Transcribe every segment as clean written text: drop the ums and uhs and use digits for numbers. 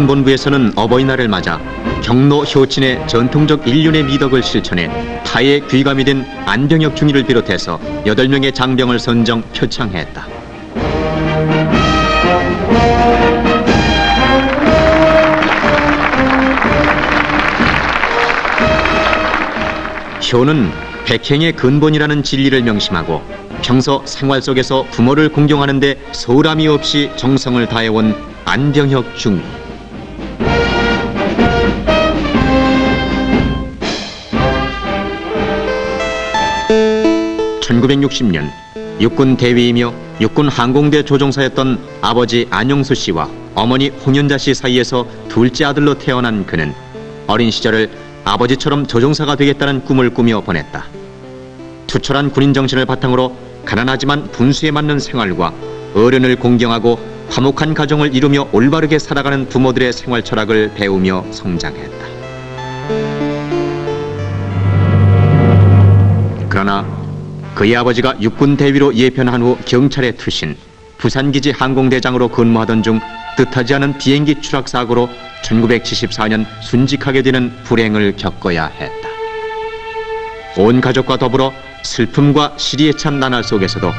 해군본부에서는 어버이날을 맞아 경로 효친의 전통적 일륜의 미덕을 실천해 타의 귀감이 된 안병혁 중위를 비롯해서 8명의 장병을 선정 표창했다. 효는 백행의 근본이라는 진리를 명심하고 평소 생활 속에서 부모를 공경하는 데 소홀함이 없이 정성을 다해온 안병혁 중위. (1960년) 육군 대위이며 육군 항공대 조종사였던 아버지 안용수 씨와 어머니 홍연자 씨 사이에서 둘째 아들로 태어난 그는 어린 시절을 아버지처럼 조종사가 되겠다는 꿈을 꾸며 보냈다. 투철한 군인 정신을 바탕으로 가난하지만 분수에 맞는 생활과 어른을 공경하고 화목한 가정을 이루며 올바르게 살아가는 부모들의 생활 철학을 배우며 성장했다. 그러나 그의 아버지가 육군 대위로 예편한 후 경찰에 투신, 부산기지 항공대장으로 근무하던 중 뜻하지 않은 비행기 추락 사고로 1974년 순직하게 되는 불행을 겪어야 했다. 온 가족과 더불어 슬픔과 시리에 찬 나날 속에서도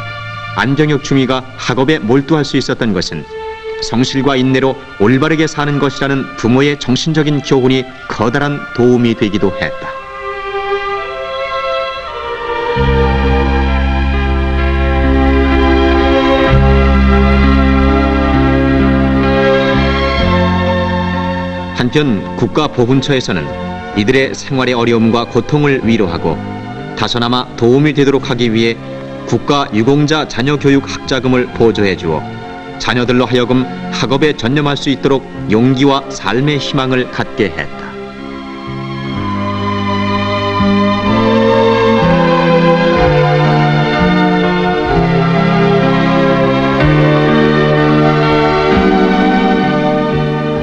안병혁 중위가 학업에 몰두할 수 있었던 것은 성실과 인내로 올바르게 사는 것이라는 부모의 정신적인 교훈이 커다란 도움이 되기도 했다. 한편 국가보훈처에서는 이들의 생활의 어려움과 고통을 위로하고 다소나마 도움이 되도록 하기 위해 국가유공자 자녀교육 학자금을 보조해 주어 자녀들로 하여금 학업에 전념할 수 있도록 용기와 삶의 희망을 갖게 했다.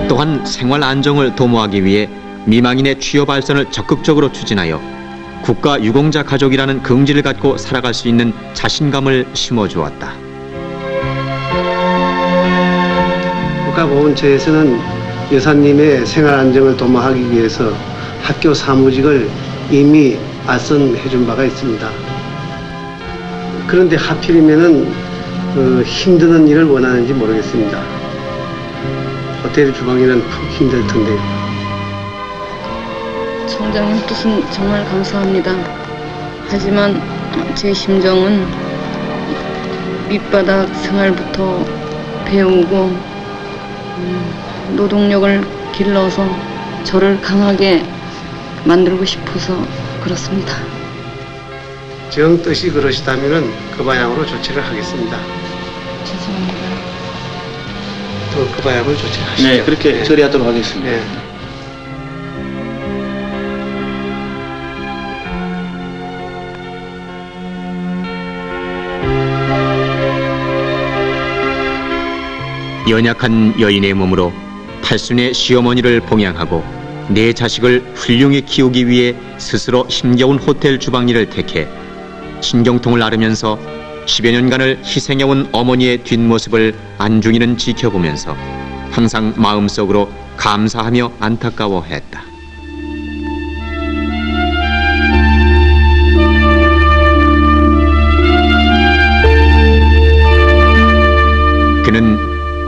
또한 생활 안정을 도모하기 위해 미망인의 취업 발전을 적극적으로 추진하여 국가유공자 가족이라는 긍지를 갖고 살아갈 수 있는 자신감을 심어주었다. 국가보훈처에서는 여사님의 생활 안정을 도모하기 위해서 학교 사무직을 이미 알선해 준 바가 있습니다. 그런데 하필이면은 힘드는 일을 원하는지 모르겠습니다. 호텔 주방이란 푹 힘들 텐데요. 총장님 뜻은 정말 감사합니다. 하지만 제 심정은 밑바닥 생활부터 배우고 노동력을 길러서 저를 강하게 만들고 싶어서 그렇습니다. 정 뜻이 그러시다면 그 방향으로 조치를 하겠습니다. 죄송합니다. 또 그 방향으로 조치를 하시죠. 네, 그렇게 처리하도록 하겠습니다. 네. 연약한 여인의 몸으로 팔순의 시어머니를 봉양하고 내 자식을 훌륭히 키우기 위해 스스로 힘겨운 호텔 주방일을 택해 신경통을 앓으면서 10여 년간을 희생해온 어머니의 뒷모습을 안중이는 지켜보면서 항상 마음속으로 감사하며 안타까워했다. 그는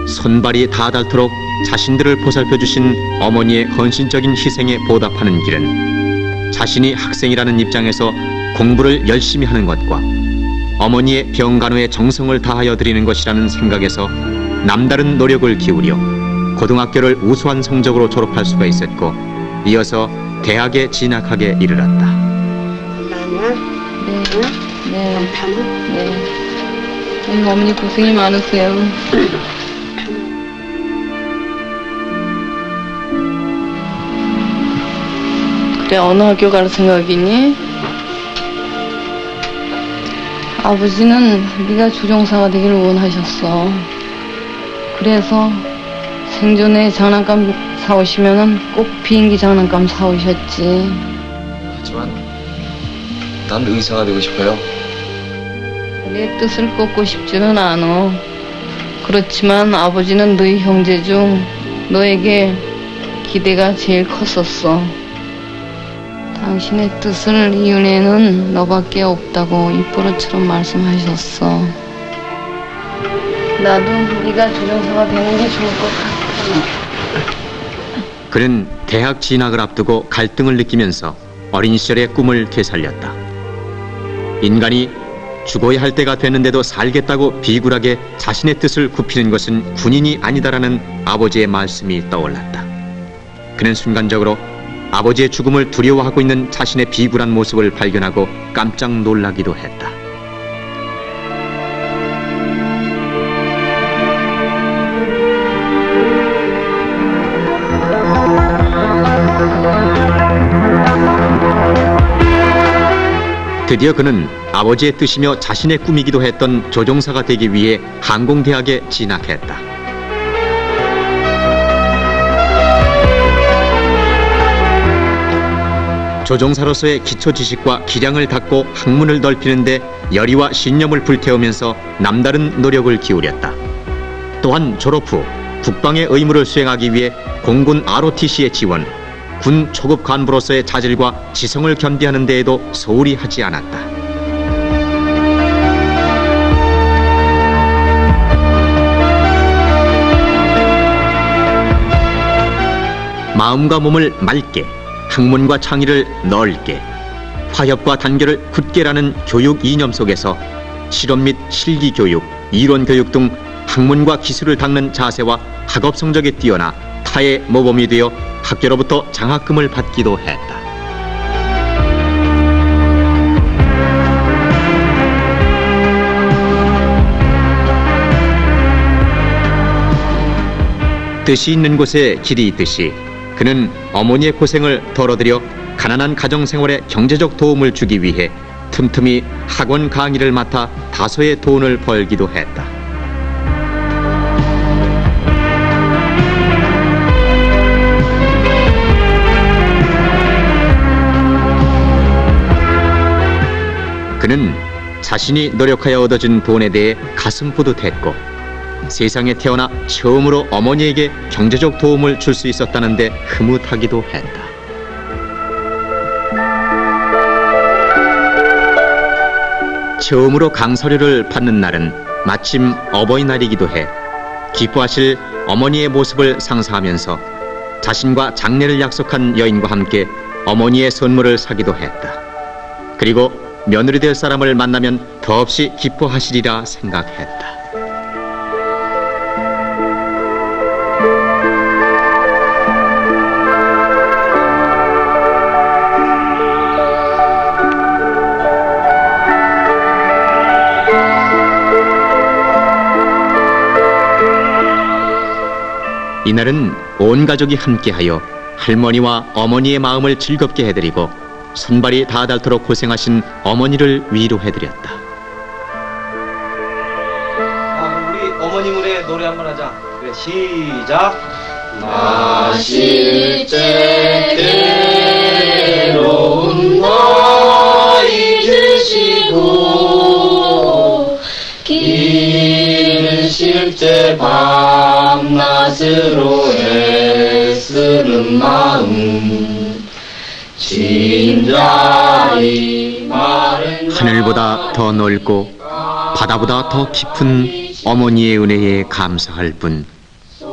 손발이 다 닳도록 자신들을 보살펴주신 어머니의 헌신적인 희생에 보답하는 길은 자신이 학생이라는 입장에서 공부를 열심히 하는 것과 어머니의 병간호에 정성을 다하여 드리는 것이라는 생각에서 남다른 노력을 기울여 고등학교를 우수한 성적으로 졸업할 수가 있었고 이어서 대학에 진학하게 이르렀다. 네. 어머니 고생이 많으세요. 그래, 어느 학교 갈 생각이니? 아버지는 네가 조종사가 되기를 원하셨어. 그래서 생전에 장난감 사오시면은 꼭 비행기 장난감 사오셨지. 하지만 난 의사가 되고 싶어요. 내 뜻을 꺾고 싶지는 않아. 그렇지만 아버지는 너희 형제 중 너에게 기대가 제일 컸었어. 당신의 뜻을 이은혜는 너밖에 없다고 입버릇처럼 말씀하셨어. 나도 네가 조종사가 되는 게 좋을 것 같아. 그는 대학 진학을 앞두고 갈등을 느끼면서 어린 시절의 꿈을 되살렸다. 인간이 죽어야 할 때가 됐는데도 살겠다고 비굴하게 자신의 뜻을 굽히는 것은 군인이 아니다라는 아버지의 말씀이 떠올랐다. 그는 순간적으로 아버지의 죽음을 두려워하고 있는 자신의 비굴한 모습을 발견하고 깜짝 놀라기도 했다. 드디어 그는 아버지의 뜻이며 자신의 꿈이기도 했던 조종사가 되기 위해 항공대학에 진학했다. 조종사로서의 기초 지식과 기량을 닦고 학문을 넓히는데 열의와 신념을 불태우면서 남다른 노력을 기울였다. 또한 졸업 후 국방의 의무를 수행하기 위해 공군 ROTC에 지원, 군 초급 간부로서의 자질과 지성을 겸비하는 데에도 소홀히 하지 않았다. 마음과 몸을 맑게, 학문과 창의를 넓게, 화협과 단결을 굳게라는 교육 이념 속에서 실험 및 실기 교육, 이론 교육 등 학문과 기술을 닦는 자세와 학업 성적이 뛰어나 타의 모범이 되어 학교로부터 장학금을 받기도 했다. 뜻이 있는 곳에 길이 있듯이 그는 어머니의 고생을 덜어드려 가난한 가정생활에 경제적 도움을 주기 위해 틈틈이 학원 강의를 맡아 다소의 돈을 벌기도 했다. 그는 자신이 노력하여 얻어진 돈에 대해 가슴 뿌듯했고 세상에 태어나 처음으로 어머니에게 경제적 도움을 줄 수 있었다는데 흐뭇하기도 했다. 처음으로 강서료를 받는 날은 마침 어버이날이기도 해 기뻐하실 어머니의 모습을 상상하면서 자신과 장례를 약속한 여인과 함께 어머니의 선물을 사기도 했다. 그리고 며느리 될 사람을 만나면 더없이 기뻐하시리라 생각했다. 이날은 온 가족이 함께하여 할머니와 어머니의 마음을 즐겁게 해드리고 손발이 다 닳도록 고생하신 어머니를 위로해드렸다. 우리 어머니 노래 한번 하자. 그래, 시작. 나실제 괴로운 나이 드시고 기르실 때 밤낮으로 애쓰는 마음 진자리 마른 하늘보다 더 넓고 바다보다 더 깊은 어머니의 은혜에 감사할 뿐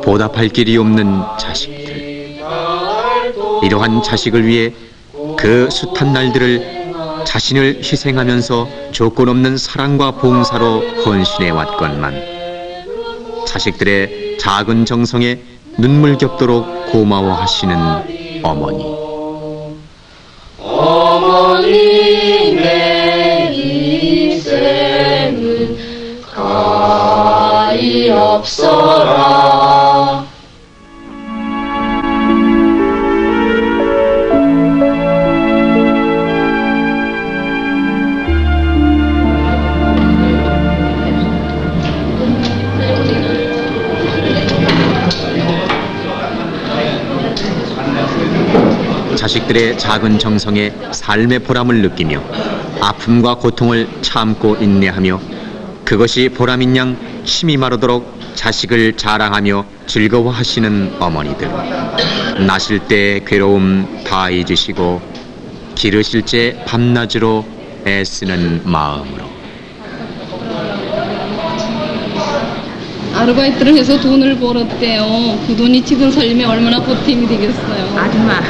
보답할 길이 없는 자식들. 이러한 자식을 위해 그 숱한 날들을 자신을 희생하면서 조건 없는 사랑과 봉사로 헌신해 왔건만 자식들의 작은 정성에 눈물 겹도록 고마워하시는 어머니. 어머님의 희생은 가히 없어라. 자식들의 작은 정성에 삶의 보람을 느끼며 아픔과 고통을 참고 인내하며 그것이 보람인 양 침이 마르도록 자식을 자랑하며 즐거워하시는 어머니들. 나실 때 괴로움 다 잊으시고 기르실 때 밤낮으로 애쓰는 마음으로. 아르바이트를 해서 돈을 벌었대요. 그 돈이 지금 살림에 얼마나 보탬이 되겠어요. 아줌마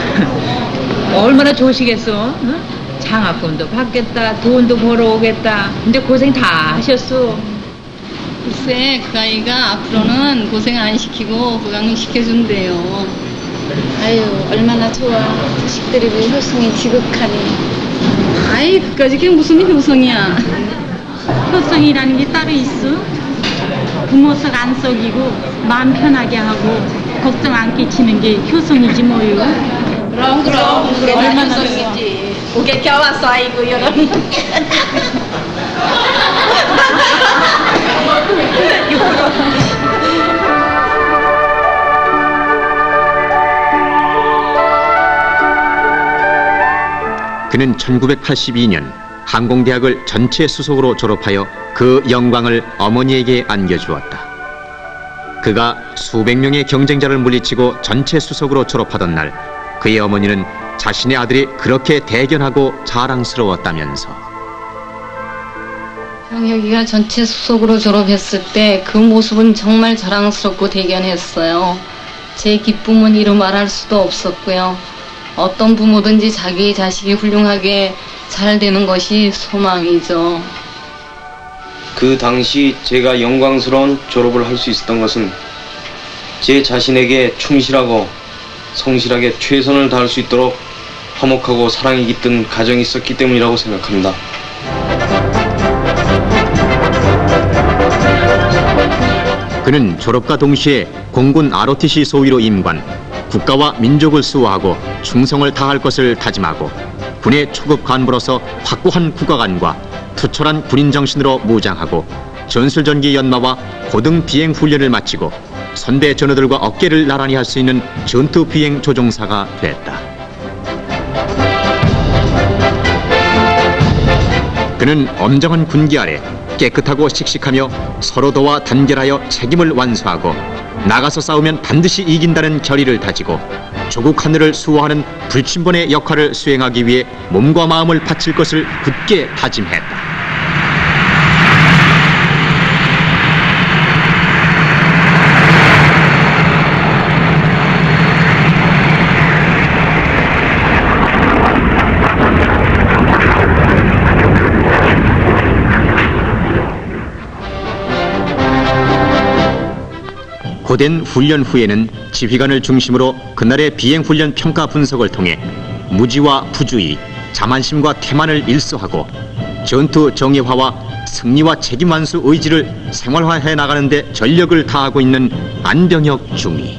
얼마나 좋으시겠어? 응? 장학금도 받겠다, 돈도 벌어오겠다. 근데 고생 다 하셨어. 글쎄 그 아이가 앞으로는 고생 안 시키고 부강시켜준대요. 아유, 얼마나 좋아. 자식들이 왜 효성이 지극하니. 아이 그까짓 게 무슨 효성이야. 효성이라는 게 따로 있어? 부모 속 안 썩이고 마음 편하게 하고 걱정 안 끼치는 게 효성이지 뭐요. 그럼 그게 다 효성이지. 그게 겨왔어, 아이고, 여러분. 그는 1982년 항공대학을 전체 수석으로 졸업하여 그 영광을 어머니에게 안겨주었다. 그가 수백 명의 경쟁자를 물리치고 전체 수석으로 졸업하던 날 그의 어머니는 자신의 아들이 그렇게 대견하고 자랑스러웠다면서 병혁이가 전체 수석으로 졸업했을 때 그 모습은 정말 자랑스럽고 대견했어요. 제 기쁨은 이루 말할 수도 없었고요. 어떤 부모든지 자기 자식이 훌륭하게 잘 되는 것이 소망이죠. 그 당시 제가 영광스러운 졸업을 할 수 있었던 것은 제 자신에게 충실하고 성실하게 최선을 다할 수 있도록 화목하고 사랑이 깃든 가정이 있었기 때문이라고 생각합니다. 그는 졸업과 동시에 공군 ROTC 소위로 임관, 국가와 민족을 수호하고 충성을 다할 것을 다짐하고 군의 초급 간부로서 확고한 국가관과 투철한 군인 정신으로 무장하고 전술전기 연마와 고등 비행 훈련을 마치고 선대 전우들과 어깨를 나란히 할 수 있는 전투 비행 조종사가 됐다. 그는 엄정한 군기 아래 깨끗하고 씩씩하며 서로 도와 단결하여 책임을 완수하고 나가서 싸우면 반드시 이긴다는 결의를 다지고 조국 하늘을 수호하는 불침번의 역할을 수행하기 위해 몸과 마음을 바칠 것을 굳게 다짐했다. 고된 훈련 후에는 지휘관을 중심으로 그날의 비행훈련 평가 분석을 통해 무지와 부주의, 자만심과 태만을 일소하고 전투 정예화와 승리와 책임 완수 의지를 생활화해 나가는 데 전력을 다하고 있는 안병혁 중위.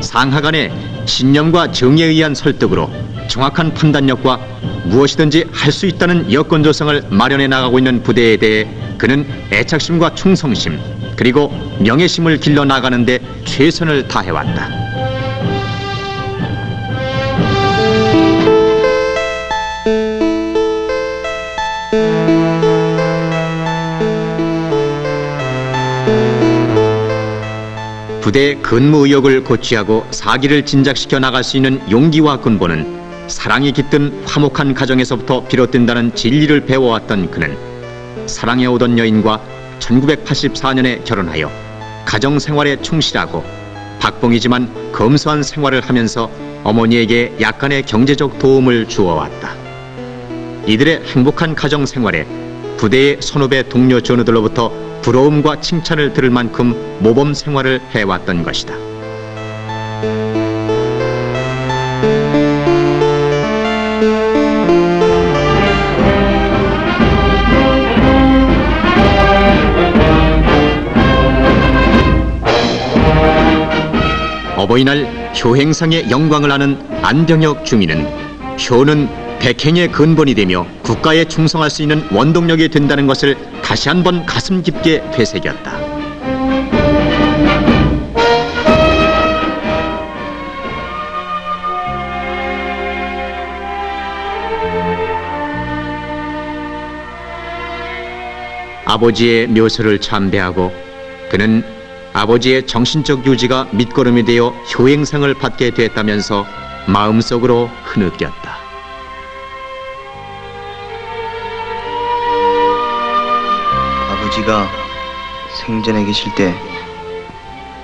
상하간의 신념과 정의에 의한 설득으로 정확한 판단력과 무엇이든지 할 수 있다는 여건 조성을 마련해 나가고 있는 부대에 대해 그는 애착심과 충성심 그리고 명예심을 길러 나가는 데 최선을 다해왔다. 부대 근무 의욕을 고취하고 사기를 진작시켜 나갈 수 있는 용기와 근본은 사랑이 깃든 화목한 가정에서부터 비롯된다는 진리를 배워왔던 그는 사랑해오던 여인과 1984년에 결혼하여 가정생활에 충실하고 박봉이지만 검소한 생활을 하면서 어머니에게 약간의 경제적 도움을 주어왔다. 이들의 행복한 가정생활에 부대의 선후배 동료 전우들로부터 부러움과 칭찬을 들을 만큼 모범 생활을 해왔던 것이다. 어버이날 효행상의 영광을 아는 안병혁 중위는 효는 백행의 근본이 되며 국가에 충성할 수 있는 원동력이 된다는 것을 다시 한번 가슴 깊게 되새겼다. 아버지의 묘소를 참배하고 그는 아버지의 정신적 유지가 밑거름이 되어 효행상을 받게 됐다면서 마음속으로 흐느꼈다. 아버지가 생전에 계실 때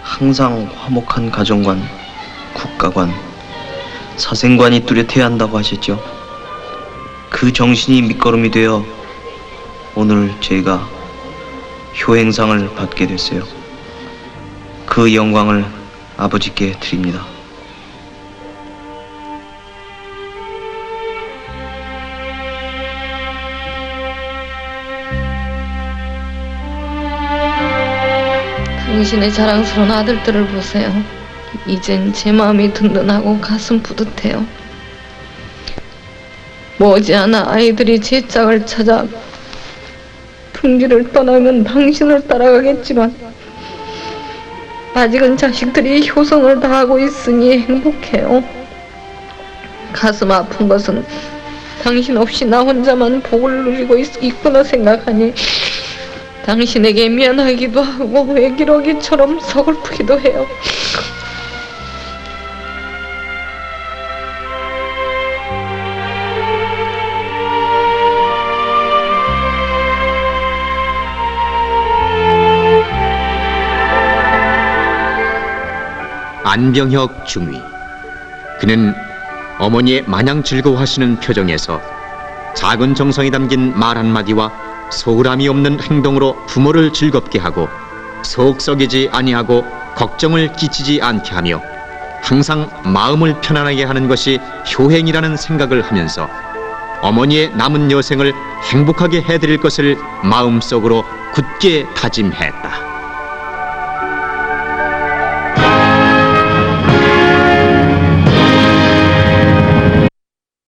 항상 화목한 가정관, 국가관, 사생관이 뚜렷해야 한다고 하셨죠. 그 정신이 밑거름이 되어 오늘 제가 효행상을 받게 됐어요. 그 영광을 아버지께 드립니다. 당신의 자랑스러운 아들들을 보세요. 이젠 제 마음이 든든하고 가슴 뿌듯해요. 머지않아 아이들이 제 짝을 찾아 풍지를 떠나면 당신을 따라가겠지만 아직은 자식들이 효성을 다하고 있으니 행복해요. 가슴 아픈 것은 당신 없이 나 혼자만 복을 누리고 있구나 생각하니 당신에게 미안하기도 하고 외기러기처럼 서글프기도 해요. 안병혁 중위. 그는 어머니의 마냥 즐거워하시는 표정에서 작은 정성이 담긴 말 한마디와 소홀함이 없는 행동으로 부모를 즐겁게 하고 속 썩이지 아니하고 걱정을 끼치지 않게 하며 항상 마음을 편안하게 하는 것이 효행이라는 생각을 하면서 어머니의 남은 여생을 행복하게 해드릴 것을 마음속으로 굳게 다짐했다.